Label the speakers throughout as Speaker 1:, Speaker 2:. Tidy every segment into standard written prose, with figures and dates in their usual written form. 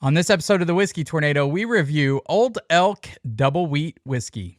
Speaker 1: On this episode of the Whiskey Tornado, we review Old Elk Double Wheat Whiskey.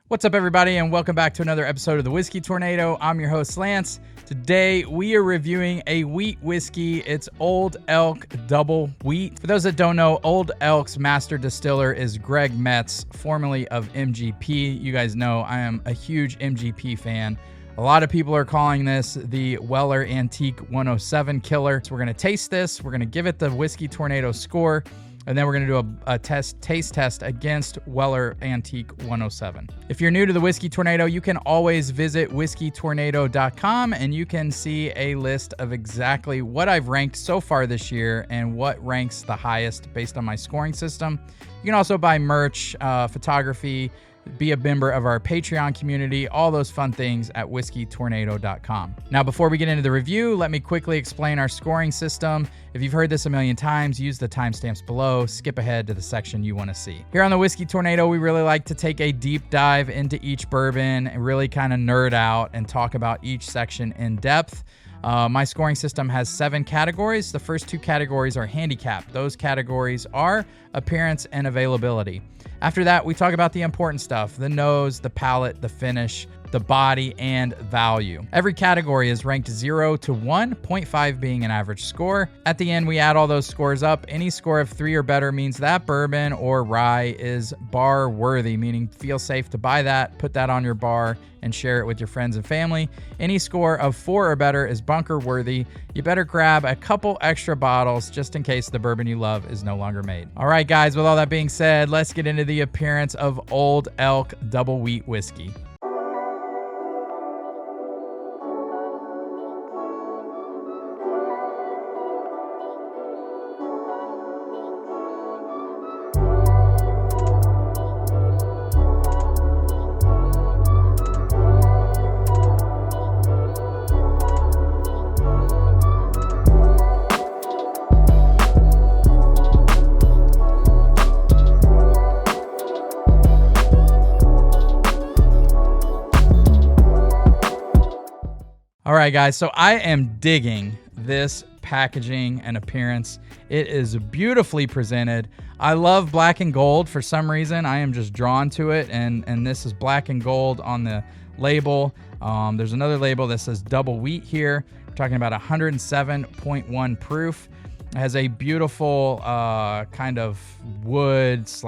Speaker 1: What's up, everybody, and welcome back to another episode of the Whiskey Tornado. I'm your host, Lance. Today, we are reviewing a wheat whiskey. It's Old Elk Double Wheat. For those that don't know, Old Elk's master distiller is Greg Metz, formerly of MGP. You guys know I am a huge MGP fan. A lot of people are calling this the Weller Antique 107 killer. So we're going to taste this. We're going to give it the Whiskey Tornado score. And then we're going to do a taste test against Weller Antique 107. If you're new to the Whiskey Tornado, you can always visit whiskeytornado.com and you can see a list of exactly what I've ranked so far this year and what ranks the highest based on my scoring system. You can also buy merch, photography, be a member of our Patreon community, all those fun things at whiskeytornado.com. Now, before we get into the review, let me quickly explain our scoring system. If you've heard this a million times, use the timestamps below, skip ahead to the section you want to see. Here on the Whiskey Tornado, we really like to take a deep dive into each bourbon and really kind of nerd out and talk about each section in depth. My scoring system has 7 categories. The first 2 categories are handicap. Those categories are appearance and availability. After that, we talk about the important stuff: the nose, the palate, the finish, the body, and value. Every category is ranked 0 to 1, 0.5 being an average score. At the end, we add all those scores up. Any score of 3 or better means that bourbon or rye is bar worthy, meaning feel safe to buy that, put that on your bar, and share it with your friends and family. Any score of 4 or better is bunker worthy. You better grab a couple extra bottles just in case the bourbon you love is no longer made. All right, guys, with all that being said, let's get into the appearance of Old Elk Double Wheat Whiskey. All right, guys, so I am digging this packaging and appearance. It is beautifully presented. I love black and gold for some reason. I am just drawn to it, and this is black and gold on the label. There's another label that says double wheat here. We're talking about 107.1 proof. It has a beautiful kind of wood /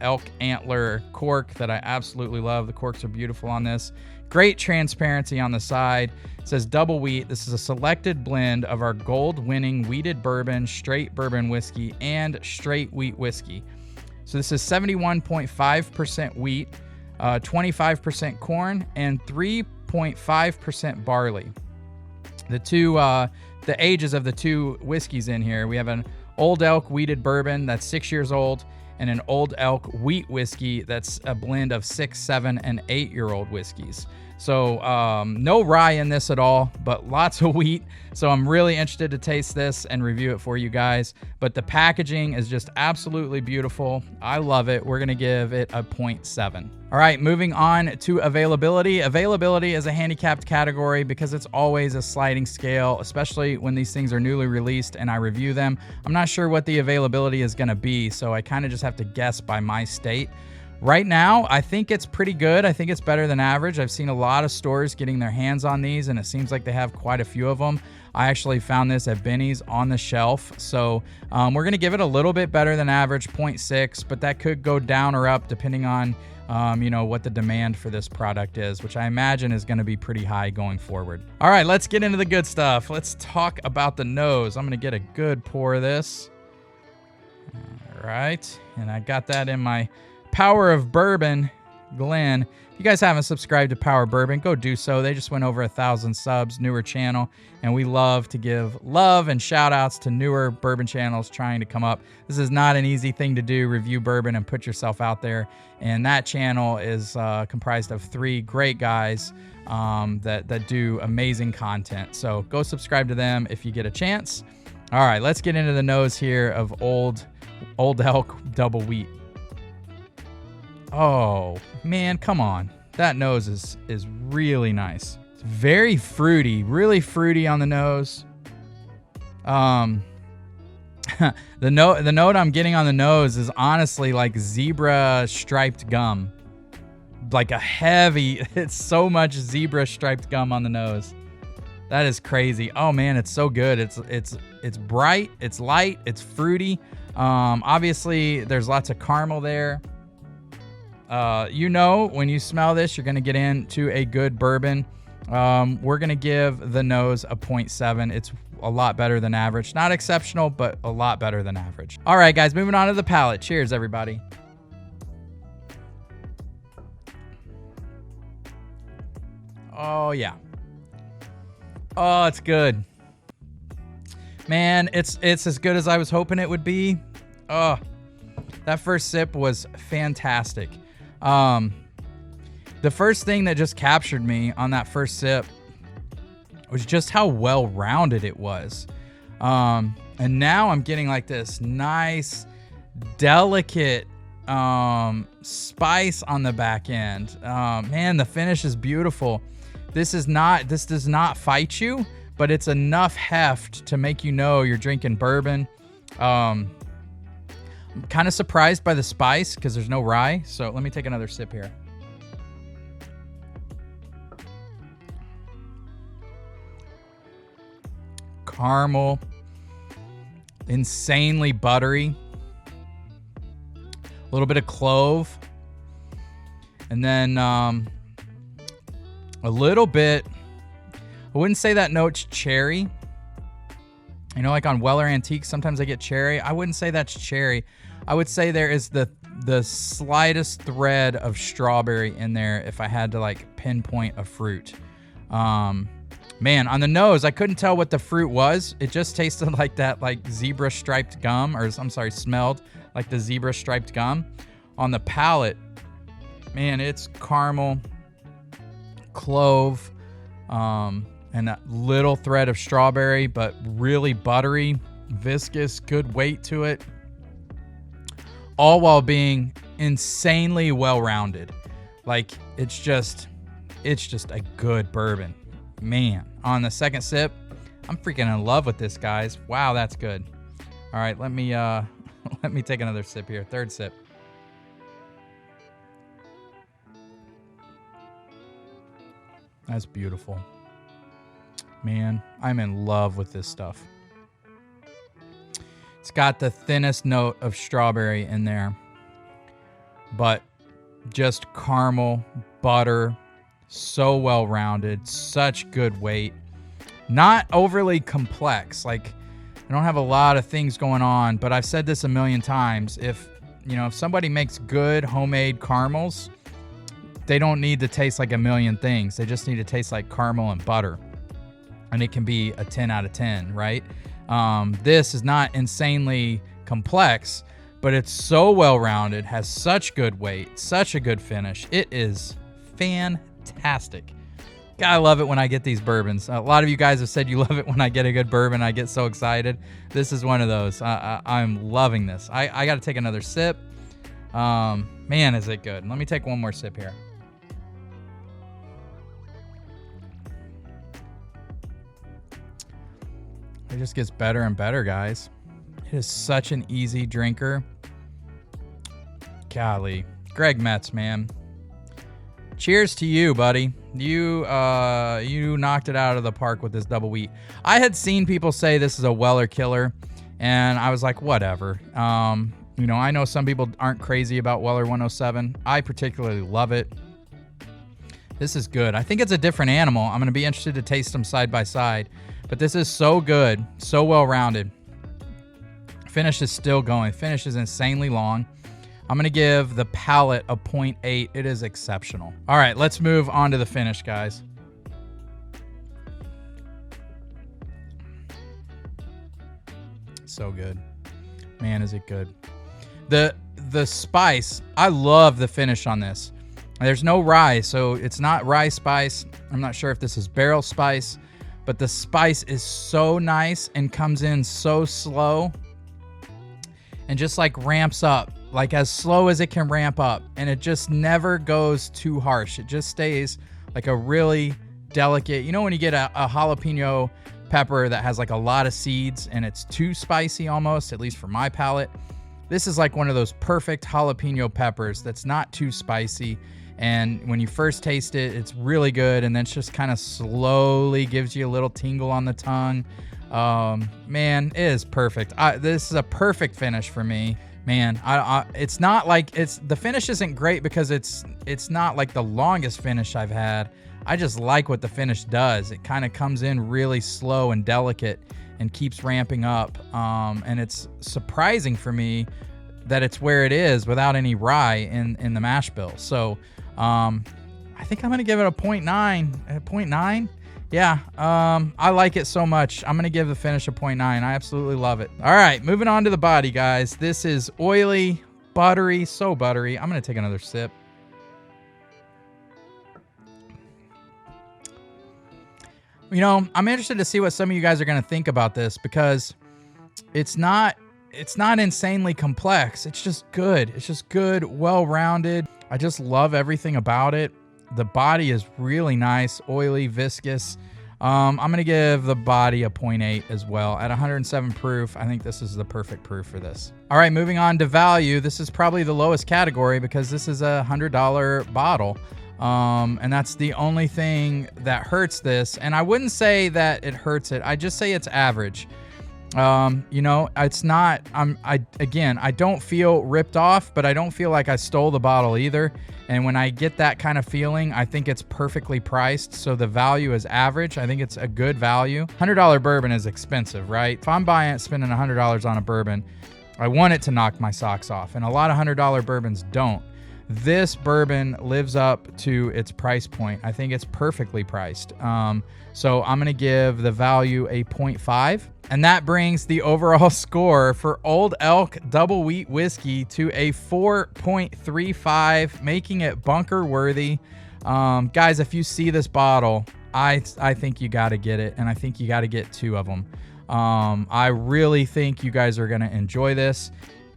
Speaker 1: elk antler cork that I absolutely love. The corks are beautiful on this. Great transparency on the side. It says double wheat. This is a selected blend of our gold-winning wheated bourbon, straight bourbon whiskey, and straight wheat whiskey. So this is 71.5% wheat, 25% corn, and 3.5% barley. The ages of the 2 whiskeys in here, we have an Old Elk wheated bourbon that's 6 years old, and an Old Elk wheat whiskey that's a blend of 6, 7, and 8-year-old whiskeys. So no rye in this at all, but lots of wheat. So I'm really interested to taste this and review it for you guys. But the packaging is just absolutely beautiful. I love it. We're going to give it a 0.7. All right, moving on to availability. Availability is a handicapped category because it's always a sliding scale, especially when these things are newly released and I review them. I'm not sure what the availability is going to be, so I kind of just have to guess by my state. Right now, I think it's pretty good. I think it's better than average. I've seen a lot of stores getting their hands on these, and it seems like they have quite a few of them. I actually found this at Benny's on the shelf. So we're going to give it a little bit better than average, 0.6, but that could go down or up depending on what the demand for this product is, which I imagine is going to be pretty high going forward. All right, let's get into the good stuff. Let's talk about the nose. I'm going to get a good pour of this. All right, and I got that in my Power of Bourbon Glen. If you guys haven't subscribed to Power Bourbon, go do so. They just went over 1,000 subs, newer channel, and we love to give love and shout outs to newer bourbon channels trying to come up. This is not an easy thing to do, review bourbon and put yourself out there. And that channel is comprised of 3 great guys. that do amazing content. So go subscribe to them if you get a chance. All right, let's get into the nose here of Old Elk Double Wheat. Oh man, come on. That nose is really nice. It's very fruity, really fruity on the nose. The note I'm getting on the nose is honestly like zebra striped gum. Like a heavy, it's so much zebra striped gum on the nose. That is crazy. Oh man, it's so good. It's bright, it's light, it's fruity. Obviously there's lots of caramel there. When you smell this, you're going to get into a good bourbon. We're going to give the nose a 0.7. It's a lot better than average. Not exceptional, but a lot better than average. All right, guys, moving on to the palate. Cheers, everybody. Oh, yeah. Oh, it's good. Man, it's as good as I was hoping it would be. Oh, that first sip was fantastic. The first thing that just captured me on that first sip was just how well-rounded it was. And now I'm getting like this nice, delicate spice on the back end. Man, the finish is beautiful. This does not fight you, but it's enough heft to make you know you're drinking bourbon. I'm kind of surprised by the spice because there's no rye. So let me take another sip here. Caramel, insanely buttery, a little bit of clove, and then a little bit, I wouldn't say that note's cherry. You know, like on Weller Antiques, sometimes I get cherry. I wouldn't say that's cherry. I would say there is the slightest thread of strawberry in there if I had to like pinpoint a fruit. Man, on the nose, I couldn't tell what the fruit was. It just tasted like that like zebra striped gum, or I'm sorry, smelled like the zebra striped gum. On the palate, man, it's caramel, clove, and that little thread of strawberry, but really buttery, viscous, good weight to it. All while being insanely well-rounded. Like, it's just a good bourbon. Man, on the second sip, I'm freaking in love with this, guys. Wow, that's good. All right, let me take another sip here. Third sip. That's beautiful. Man, I'm in love with this stuff. It's got the thinnest note of strawberry in there, but just caramel, butter, so well-rounded, such good weight. Not overly complex. Like, I don't have a lot of things going on, but I've said this a million times. If somebody makes good homemade caramels, they don't need to taste like a million things. They just need to taste like caramel and butter. And it can be a 10 out of 10, right? This is not insanely complex, but it's so well-rounded, has such good weight, such a good finish. It is fantastic. God, I love it when I get these bourbons. A lot of you guys have said you love it when I get a good bourbon. I get so excited. This is one of those. I'm loving this. I got to take another sip. Man, is it good. Let me take one more sip here. It just gets better and better, guys. It is such an easy drinker. Golly. Greg Metz, man. Cheers to you, buddy. You knocked it out of the park with this double wheat. I had seen people say this is a Weller killer, and I was like, whatever. I know some people aren't crazy about Weller 107. I particularly love it. This is good. I think it's a different animal. I'm going to be interested to taste them side by side. But this is so good, so well-rounded. Finish is still going. Finish is insanely long. I'm going to give the palate a 0.8. It is exceptional. All right, let's move on to the finish, guys. So good. Man, is it good. The spice, I love the finish on this. There's no rye, so it's not rye spice. I'm not sure if this is barrel spice, but the spice is so nice and comes in so slow and just like ramps up, like as slow as it can ramp up. And it just never goes too harsh. It just stays like a really delicate, you know, when you get a jalapeno pepper that has like a lot of seeds and it's too spicy almost, at least for my palate. This is like one of those perfect jalapeno peppers that's not too spicy. And when you first taste it, it's really good. And then it's just kind of slowly gives you a little tingle on the tongue. Man, it is perfect. This is a perfect finish for me. Man, it's not like the finish isn't great because it's not like the longest finish I've had. I just like what the finish does. It kind of comes in really slow and delicate and keeps ramping up. And it's surprising for me that it's where it is without any rye in the mash bill. So I think I'm going to give it a 0.9. A 0.9? Yeah, I like it so much. I'm going to give the finish a 0.9. I absolutely love it. All right, moving on to the body, guys. This is oily, buttery, so buttery. I'm going to take another sip. You know, I'm interested to see what some of you guys are going to think about this because it's not insanely complex. It's just good. It's just good, well-rounded. I just love everything about it. The body is really nice, oily, viscous. I'm going to give the body a 0.8 as well. At 107 proof, I think this is the perfect proof for this. All right, moving on to value. This is probably the lowest category because this is a $100 bottle. And that's the only thing that hurts this. And I wouldn't say that it hurts it. I just say it's average. You know, it's not, I don't feel ripped off, but I don't feel like I stole the bottle either. And when I get that kind of feeling, I think it's perfectly priced. So the value is average. I think it's a good value. $100 bourbon is expensive, right? If I'm spending $100 on a bourbon, I want it to knock my socks off. And a lot of $100 bourbons don't. This bourbon lives up to its price point. I think it's perfectly priced. So I'm going to give the value a 0.5. And that brings the overall score for Old Elk Double Wheat Whiskey to a 4.35, making it bunker worthy. Guys, if you see this bottle, I think you got to get it. And I think you got to get 2 of them. I really think you guys are going to enjoy this.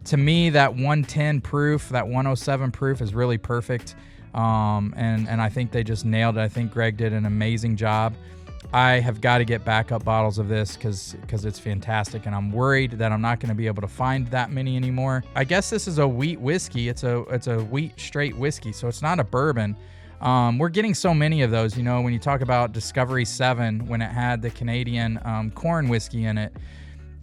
Speaker 1: To me, that 110 proof, that 107 proof is really perfect. And I think they just nailed it. I think Greg did an amazing job. I have got to get backup bottles of this because it's fantastic, and I'm worried that I'm not going to be able to find that many anymore. I guess this is a wheat whiskey. It's a wheat straight whiskey, so it's not a bourbon. We're getting so many of those. You know, when you talk about Discovery 7, when it had the Canadian corn whiskey in it,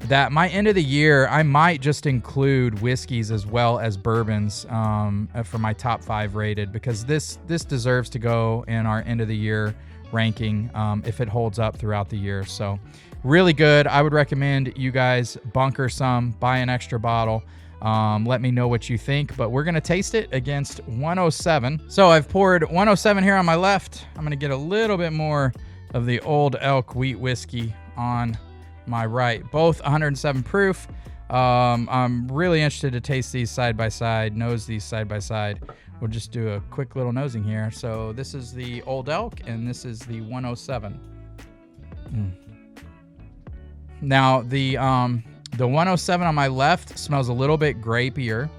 Speaker 1: that my end of the year, I might just include whiskeys as well as bourbons for my top 5 rated, because this deserves to go in our end of the year ranking if it holds up throughout the year. So really good. I would recommend you guys bunker some, buy an extra bottle. Let me know what you think, but we're going to taste it against 107. So I've poured 107 here on my left. I'm going to get a little bit more of the Old Elk Wheat Whiskey on my right. Both 107 proof. I'm really interested to taste these side by side, nose these side by side. We'll just do a quick little nosing here. So this is the Old Elk, and this is the 107. Now the 107 on my left smells a little bit grapier,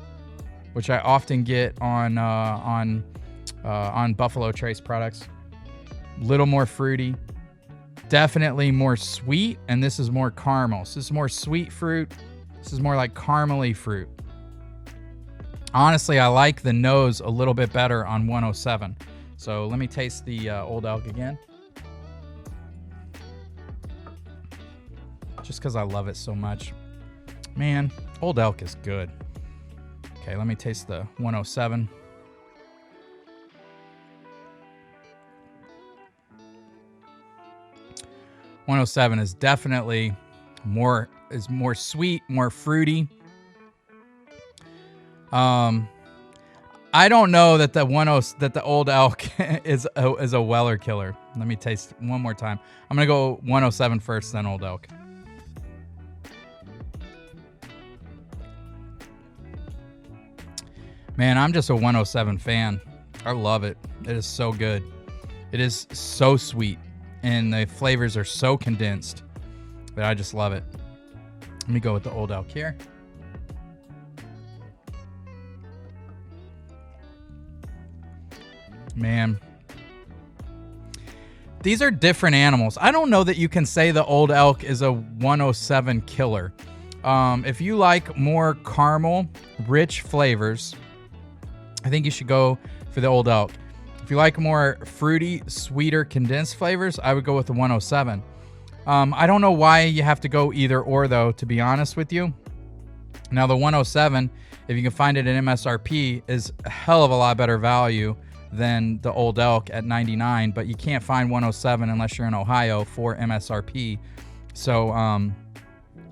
Speaker 1: which I often get on Buffalo Trace products. A little more fruity, definitely more sweet, and this is more caramel. So this is more sweet fruit. This is more like caramely fruit. Honestly, I like the nose a little bit better on 107. So let me taste the Old Elk again. Just because I love it so much. Man, Old Elk is good. Okay, let me taste the 107. .107 is definitely more sweet, more fruity. I don't know that the Old Elk is a Weller killer. Let me taste one more time. I'm gonna go 107 first, then Old Elk. Man, I'm just a 107 fan. I love it. It is so good. It is so sweet, and the flavors are so condensed that I just love it. Let me go with the Old Elk here. Man, these are different animals. I don't know that you can say the Old Elk is a 107 killer. If you like more caramel, rich flavors, I think you should go for the Old Elk. If you like more fruity, sweeter, condensed flavors, I would go with the 107. I don't know why you have to go either or, though, to be honest with you. Now, the 107, if you can find it at MSRP, is a hell of a lot better value than the Old Elk at $99, but you can't find 107 unless you're in Ohio for MSRP. So,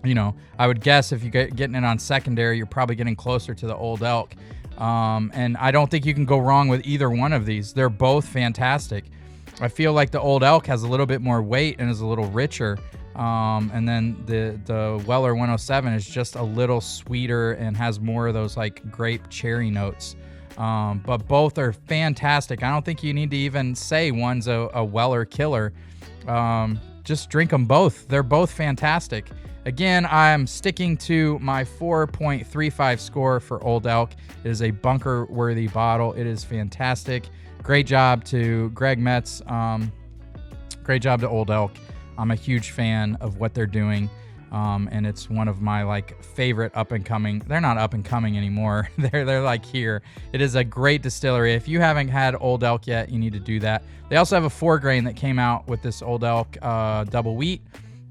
Speaker 1: you know, I would guess if you're getting it on secondary, you're probably getting closer to the Old Elk. And I don't think you can go wrong with either one of these. They're both fantastic. I feel like the Old Elk has a little bit more weight and is a little richer. And then the Weller 107 is just a little sweeter and has more of those like grape cherry notes. But both are fantastic. I don't think you need to even say one's a Weller killer. Just drink them both. They're both fantastic. Again, I'm sticking to my 4.35 score for Old Elk. It is a bunker-worthy bottle. It is fantastic. Great job to Greg Metz. Great job to Old Elk. I'm a huge fan of what they're doing. And it's one of my like favorite up and coming. They're not up and coming anymore. They're like here. It is a great distillery. If you haven't had Old Elk yet, you need to do that. They also have a 4-grain that came out with this Old Elk Double Wheat.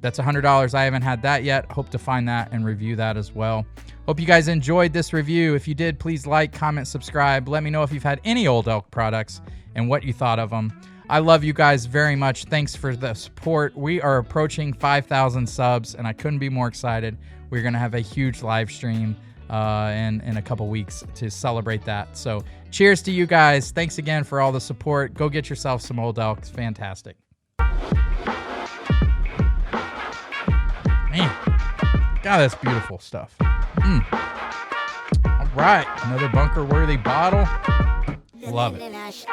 Speaker 1: That's $100. I haven't had that yet. Hope to find that and review that as well. Hope you guys enjoyed this review. If you did, please like, comment, subscribe. Let me know if you've had any Old Elk products and what you thought of them. I love you guys very much. Thanks for the support. We are approaching 5,000 subs, and I couldn't be more excited. We're going to have a huge live stream in a couple weeks to celebrate that. So cheers to you guys. Thanks again for all the support. Go get yourself some Old Elk. It's fantastic. Man, God, that's beautiful stuff. All right, another bunker-worthy bottle. Love it.